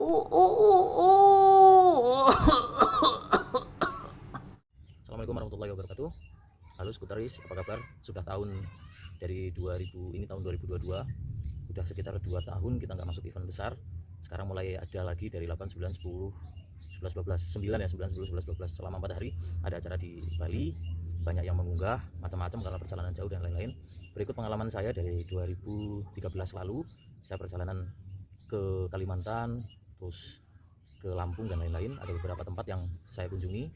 Assalamualaikum warahmatullahi wabarakatuh. Halo skuteris, apa kabar? Sudah tahun dari 2000, ini tahun 2022. Udah sekitar 2 tahun kita nggak masuk event besar. Sekarang mulai ada lagi dari 8, 9, 10, 11, 12, 9 ya, 9, 10, 11, 12. Selama 4 hari ada acara di Bali. Banyak yang mengunggah macam-macam karena perjalanan jauh dan lain-lain. Berikut pengalaman saya dari 2013 lalu. Saya perjalanan ke Kalimantan, terus ke Lampung dan lain-lain. Ada beberapa tempat yang saya kunjungi,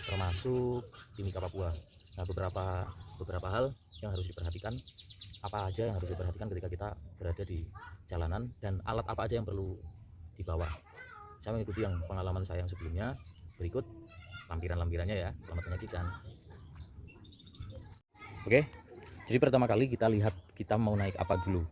termasuk Timika, Papua. Nah, beberapa hal yang harus diperhatikan, apa aja yang harus diperhatikan ketika kita berada di jalanan, dan alat apa aja yang perlu dibawa. Saya mengikuti yang pengalaman saya yang sebelumnya. Berikut lampiran-lampirannya ya. Selamat menyaksikan. Oke, jadi pertama kali kita lihat kita mau naik apa dulu.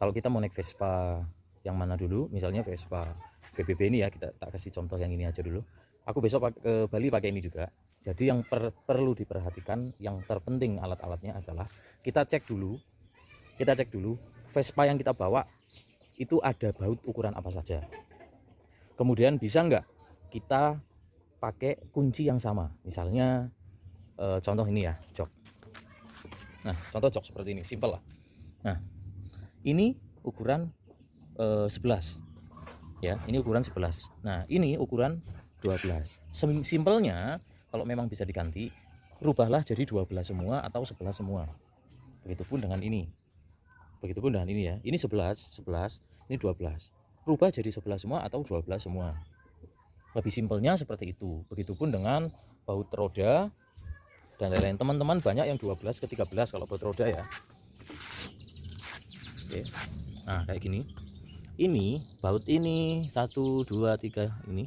Kalau kita mau naik Vespa yang mana dulu, misalnya Vespa VBB ini ya, kita tak kasih contoh yang ini aja dulu. Aku besok ke Bali pakai ini juga. Jadi yang perlu diperhatikan, yang terpenting alat-alatnya adalah kita cek dulu Vespa yang kita bawa itu ada baut ukuran apa saja. Kemudian bisa nggak kita pakai kunci yang sama, misalnya contoh ini ya, jok. Nah, contoh jok seperti ini, simple lah. Nah, ini ukuran 11 ya, ini ukuran 11. Nah, ini ukuran 12. Simpelnya kalau memang bisa diganti, rubahlah jadi 12 semua atau 11 semua. Begitupun dengan ini ya, ini 11, ini 12. Rubah jadi 11 semua atau 12 semua. Lebih simpelnya seperti itu. Begitupun dengan baut roda dan lain-lain. Teman-teman banyak yang 12 ke 13 kalau baut roda ya. Oke. Nah, kayak gini. Ini baut ini 1, 2, 3 ini.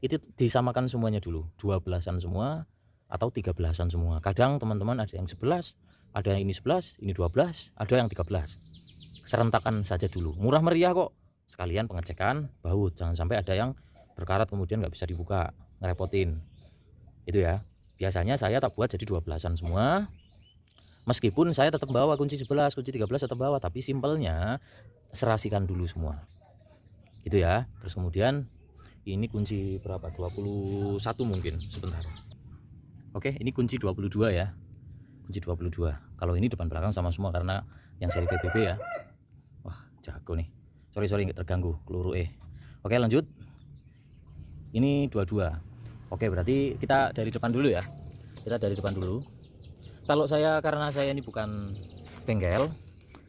Itu disamakan semuanya dulu. 12-an semua atau 13-an semua. Kadang teman-teman ada yang 11, ada yang ini 11, ini 12, ada yang 13. Serentakan saja dulu. Murah meriah kok. Sekalian pengecekan baut. Jangan sampai ada yang berkarat kemudian nggak bisa dibuka, ngerepotin. Itu ya. Biasanya saya tak buat jadi 12-an semua. Meskipun saya tetap bawa kunci 11, kunci 13 tetap bawa, tapi simpelnya serasikan dulu semua. Gitu ya. Terus kemudian ini kunci berapa? 21 mungkin, sebentar. Oke, ini kunci 22 ya. Kunci 22. Kalau ini depan belakang sama semua karena yang seri PBB ya. Wah, jago nih. Sorry nggak terganggu, keluru Oke, lanjut. Ini 22. Oke, berarti kita dari depan dulu ya. Kita dari depan dulu. Kalau saya, karena saya ini bukan bengkel,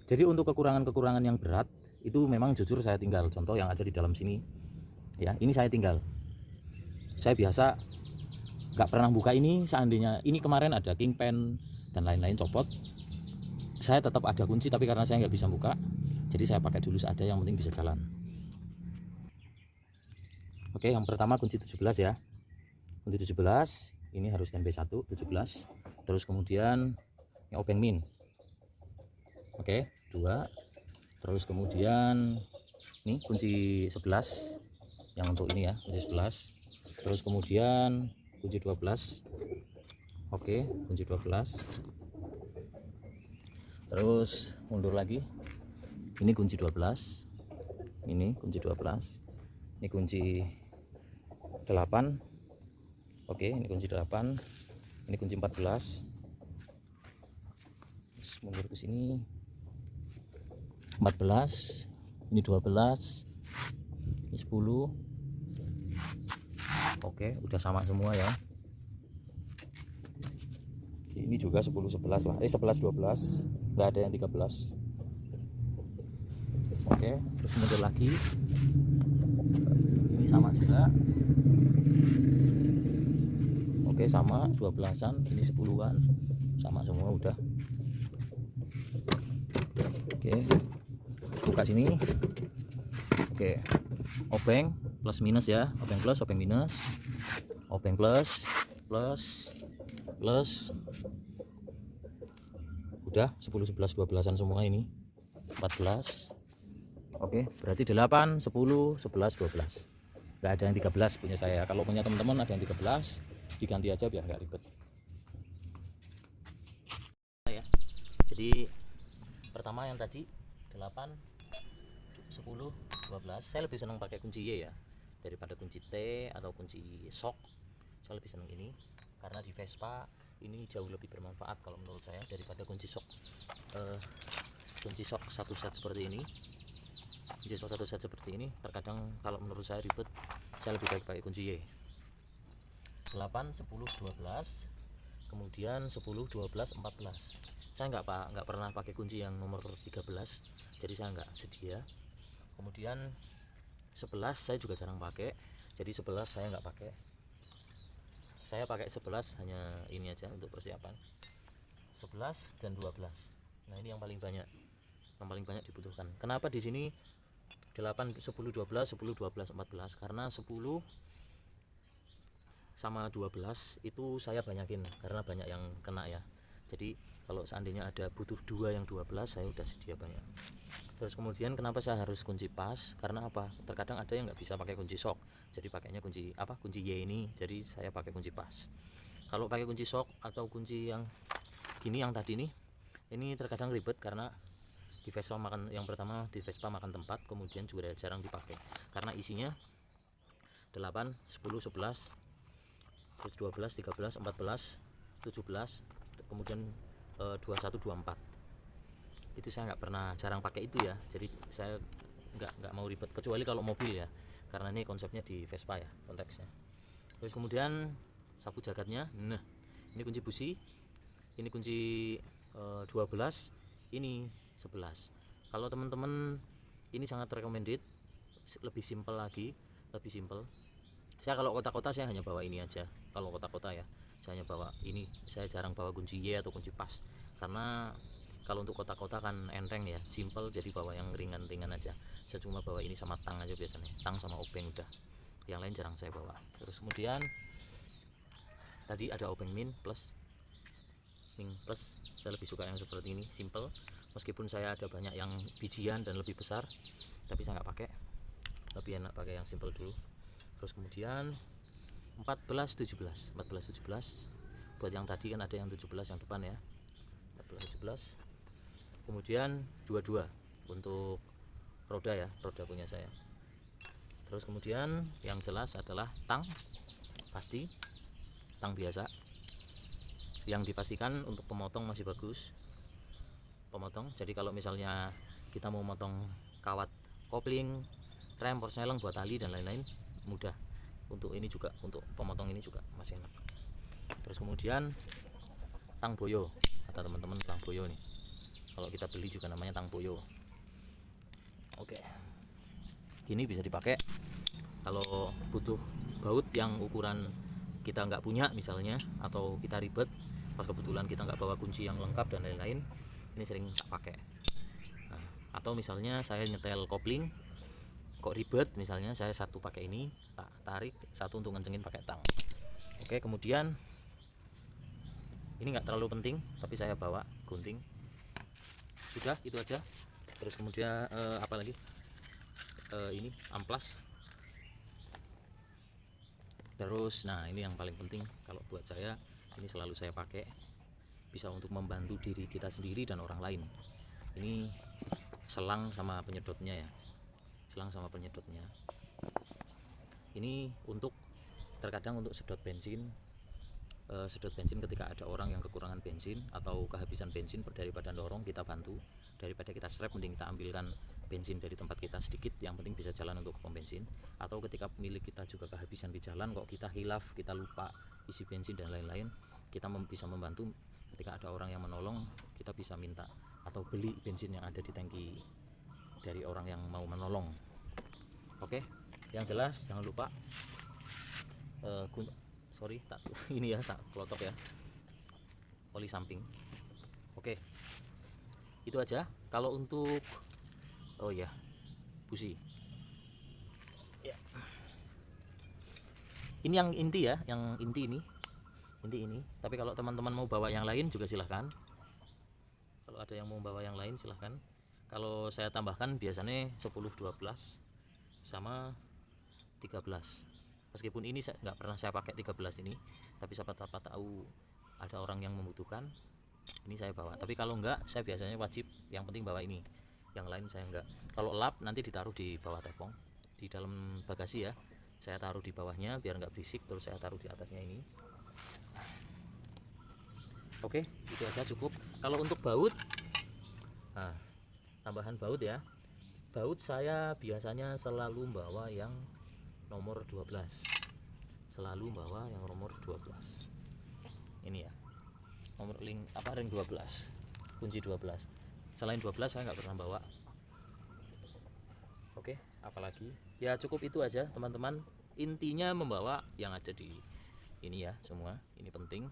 jadi untuk kekurangan-kekurangan yang berat itu memang jujur saya tinggal. Contoh yang ada di dalam sini ya, ini saya tinggal. Saya biasa nggak pernah buka ini. Seandainya ini kemarin ada kingpin dan lain-lain copot, saya tetap ada kunci, tapi karena saya nggak bisa buka, jadi saya pakai dulu seadanya, yang penting bisa jalan. Oke, yang pertama kunci 17 ya. Kunci 17 ini harus standby 1, 17. Terus kemudian ini obeng min. Oke, 2. Terus kemudian ini kunci 11 yang untuk ini ya, kunci 11. Terus kemudian kunci 12. Oke, kunci 12. Terus mundur lagi. Ini kunci 12. Ini kunci 12. Ini kunci 8. Oke, ini kunci 8. Ini kunci 14. Terus mundur ke sini. 14. Ini 12. Ini 10. Oke, udah sama semua ya. Ini juga 10, 11 lah. 11, 12. Nggak ada yang 13. Oke, terus mundur lagi. Ini sama juga. Oke, sama 12-an, ini 10-an. Sama semua udah. Oke. Terus buka sini. Oke. Obeng plus minus ya, obeng plus, obeng minus. Obeng plus, plus, plus. Udah 10, 11, 12-an semua ini. 14. Oke, berarti 8, 10, 11, 12. Nggak ada yang 13 punya saya. Kalau punya teman-teman ada yang 13, diganti aja biar nggak ribet ya. Jadi pertama yang tadi 8, 10, 12. Saya lebih senang pakai kunci Y ya daripada kunci T atau kunci sok. Saya lebih senang ini karena di Vespa ini jauh lebih bermanfaat kalau menurut saya daripada kunci sok. Kunci sok satu set seperti ini, kunci sok satu set seperti ini terkadang kalau menurut saya ribet. Saya lebih baik pakai kunci Y. 8, 10, 12, kemudian 10, 12, 14. Saya nggak pernah pakai kunci yang nomor 13, jadi saya nggak sedia. Kemudian 11 saya juga jarang pakai, jadi 11 saya nggak pakai. Saya pakai 11 hanya ini aja untuk persiapan. 11 dan 12. Nah, ini yang paling banyak dibutuhkan. Kenapa di sini 8, 10, 12, 10, 12, 14? Karena 10 sama 12 itu saya banyakin karena banyak yang kena ya. Jadi kalau seandainya ada butuh 2 yang 12, saya udah sedia banyak. Terus kemudian kenapa saya harus kunci pas? Karena apa? Terkadang ada yang nggak bisa pakai kunci sok, jadi pakainya kunci kunci Y ini. Jadi saya pakai kunci pas. Kalau pakai kunci sok atau kunci yang gini yang tadi nih, ini terkadang ribet karena di Vespa makan, yang pertama di Vespa makan tempat, kemudian juga jarang dipakai karena isinya 8, 10, 11, terus 12, 13, 14, 17, kemudian 21, 24. Itu saya nggak pernah, jarang pakai itu ya. Jadi saya nggak mau ribet kecuali kalau mobil ya, karena ini konsepnya di Vespa ya konteksnya. Terus kemudian sapu jagatnya. Nah, ini kunci busi, ini kunci 12, ini 11. Kalau teman-teman ini sangat recommended, lebih simple lagi, lebih simple. Saya kalau kota-kota saya hanya bawa ini aja. Kalau kota-kota ya saya hanya bawa ini. Saya jarang bawa kunci Y atau kunci pas karena kalau untuk kota-kota kan enteng ya, simple, jadi bawa yang ringan-ringan aja. Saya cuma bawa ini sama tang aja biasanya, tang sama obeng udah. Yang lain jarang saya bawa. Terus kemudian tadi ada obeng min plus. Saya lebih suka yang seperti ini, simple. Meskipun saya ada banyak yang bijian dan lebih besar, tapi saya nggak pakai. Lebih enak pakai yang simple dulu. Terus kemudian 14, 17 buat yang tadi kan ada yang 17 yang depan ya, 14, 17. Kemudian 22 untuk roda ya, roda punya saya. Terus kemudian yang jelas adalah tang, pasti tang biasa yang dipastikan untuk pemotong masih bagus, pemotong. Jadi kalau misalnya kita mau motong kawat kopling, rem, persneling buat tali dan lain-lain mudah. Untuk ini juga, untuk pemotong ini juga masih enak. Terus kemudian tang boyo, kata teman-teman tang boyo nih, kalau kita beli juga namanya tang boyo. Oke, ini bisa dipakai kalau butuh baut yang ukuran kita nggak punya misalnya, atau kita ribet pas kebetulan kita nggak bawa kunci yang lengkap dan lain-lain, ini sering tak pakai. Nah, atau misalnya saya nyetel kopling kok ribet, misalnya saya satu pakai ini, tak tarik, satu untuk ngencengin pakai tang. Oke, kemudian ini nggak terlalu penting tapi saya bawa gunting. Sudah itu aja. Terus kemudian apa lagi, ini amplas. Terus nah ini yang paling penting kalau buat saya, ini selalu saya pakai, bisa untuk membantu diri kita sendiri dan orang lain. Ini selang sama penyedotnya ya, selang sama penyedotnya. Ini untuk terkadang untuk sedot bensin ketika ada orang yang kekurangan bensin atau kehabisan bensin, daripada dorong kita bantu, daripada kita strap, mending kita ambilkan bensin dari tempat kita sedikit, yang penting bisa jalan untuk ke pom bensin. Atau ketika milik kita juga kehabisan di jalan, kok kita hilaf, kita lupa isi bensin dan lain-lain, kita bisa membantu. Ketika ada orang yang menolong, kita bisa minta atau beli bensin yang ada di tangki dari orang yang mau menolong. Oke, yang jelas jangan lupa ini ya, tak kelotok ya, oli samping. Oke, itu aja. Kalau untuk busi ya, ini yang inti ya, yang inti ini. Tapi kalau teman-teman mau bawa yang lain juga silahkan. Kalau ada yang mau bawa yang lain silahkan. Kalau saya tambahkan biasanya 10, 12 sama 13. Meskipun ini nggak pernah saya pakai 13 ini, tapi siapa tahu ada orang yang membutuhkan, ini saya bawa. Tapi kalau enggak, saya biasanya wajib yang penting bawa ini. yang lain saya enggak. Kalau lap nanti ditaruh di bawah tepung di dalam bagasi ya, saya taruh di bawahnya biar nggak berisik, terus saya taruh di atasnya ini. Oke, itu aja cukup. Kalau untuk baut, nah, tambahan baut ya, baut saya biasanya selalu bawa yang nomor 12, selalu bawa yang nomor 12 ini ya, nomor ring 12, kunci 12. Selain 12 saya nggak pernah bawa. Oke, apalagi ya, cukup itu aja teman-teman. Intinya membawa yang ada di ini ya semua, ini penting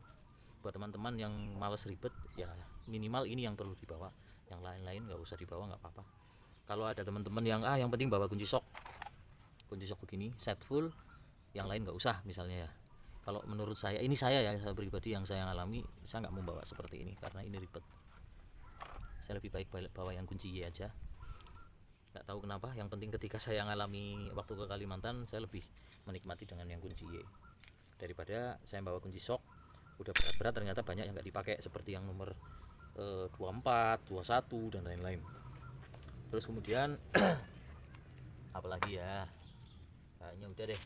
buat teman-teman yang males ribet ya, minimal ini yang perlu dibawa, yang lain-lain nggak usah dibawa, nggak apa-apa. Kalau ada teman-teman yang yang penting bawa kunci sok begini set full, yang lain nggak usah misalnya ya. Kalau menurut saya, ini saya ya, saya pribadi yang saya alami, saya nggak membawa seperti ini karena ini ribet. Saya lebih baik bawa yang kunci Y aja. Nggak tahu kenapa, yang penting ketika saya ngalami waktu ke Kalimantan, saya lebih menikmati dengan yang kunci Y daripada saya bawa kunci sok udah berat-berat, ternyata banyak yang nggak dipakai seperti yang nomor 24, 21 dan lain-lain. Terus kemudian apalagi ya, kayaknya udah deh,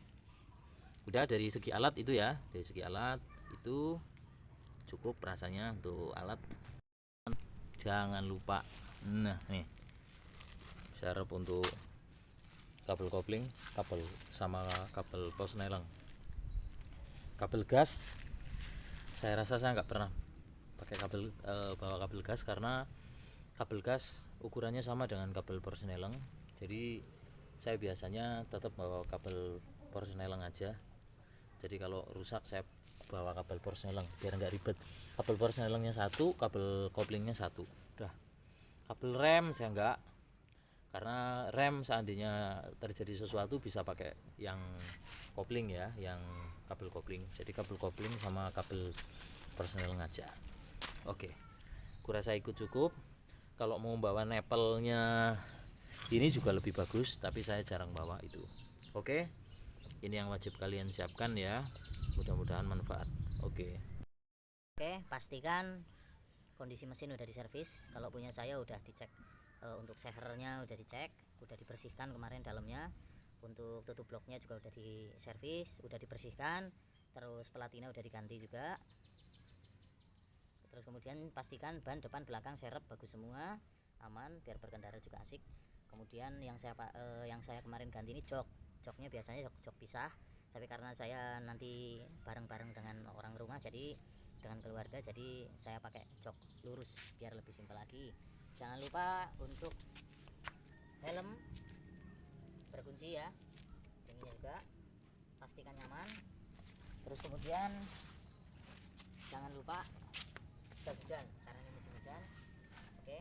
udah dari segi alat itu ya, dari segi alat itu cukup rasanya untuk alat. Jangan lupa, nah nih serep untuk kabel kopling, kabel sama kabel pos neleng. Kabel gas saya rasa saya nggak pernah pakai kabel bawa kabel gas, karena kabel gas ukurannya sama dengan kabel persneleng, jadi saya biasanya tetap bawa kabel persneleng aja. Jadi kalau rusak saya bawa kabel persneleng biar nggak ribet. Kabel persnelengnya satu, kabel koplingnya satu, udah. Kabel rem saya nggak, karena rem seandainya terjadi sesuatu bisa pakai yang kopling ya, yang kabel kopling. Jadi kabel kopling sama kabel personel aja. Oke, kurasa ikut cukup. Kalau mau bawa nepelnya ini juga lebih bagus, tapi saya jarang bawa itu. Oke, ini yang wajib kalian siapkan ya, mudah-mudahan manfaat. Oke, pastikan kondisi mesin udah diservis. Kalau punya saya udah dicek, untuk sehernya udah dicek, udah dibersihkan kemarin dalamnya. Untuk tutup bloknya juga udah diservis, udah dibersihkan. Terus pelatina udah diganti juga. Terus kemudian pastikan ban depan belakang serep bagus semua, aman biar berkendara juga asik. Kemudian yang saya kemarin ganti ini joknya biasanya jok pisah, tapi karena saya nanti bareng-bareng dengan orang rumah, jadi dengan keluarga, jadi saya pakai jok lurus biar lebih simpel lagi. Jangan lupa untuk helm berkunci ya, ininya juga pastikan nyaman. Terus kemudian jangan lupa jas hujan karena ini musim hujan. Oke,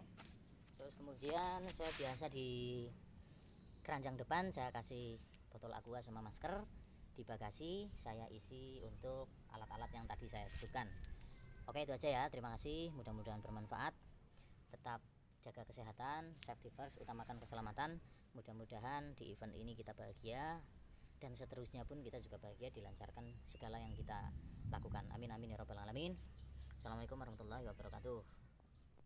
terus kemudian saya biasa di keranjang depan saya kasih botol aqua sama masker. Di bagasi saya isi untuk alat-alat yang tadi saya sebutkan. Oke, itu aja ya, terima kasih, mudah-mudahan bermanfaat. Tetap jaga kesehatan, safety first, utamakan keselamatan. Mudah-mudahan di event ini kita bahagia, dan seterusnya pun kita juga bahagia, dilancarkan segala yang kita lakukan. Amin amin ya rabbal alamin. Assalamualaikum warahmatullahi wabarakatuh.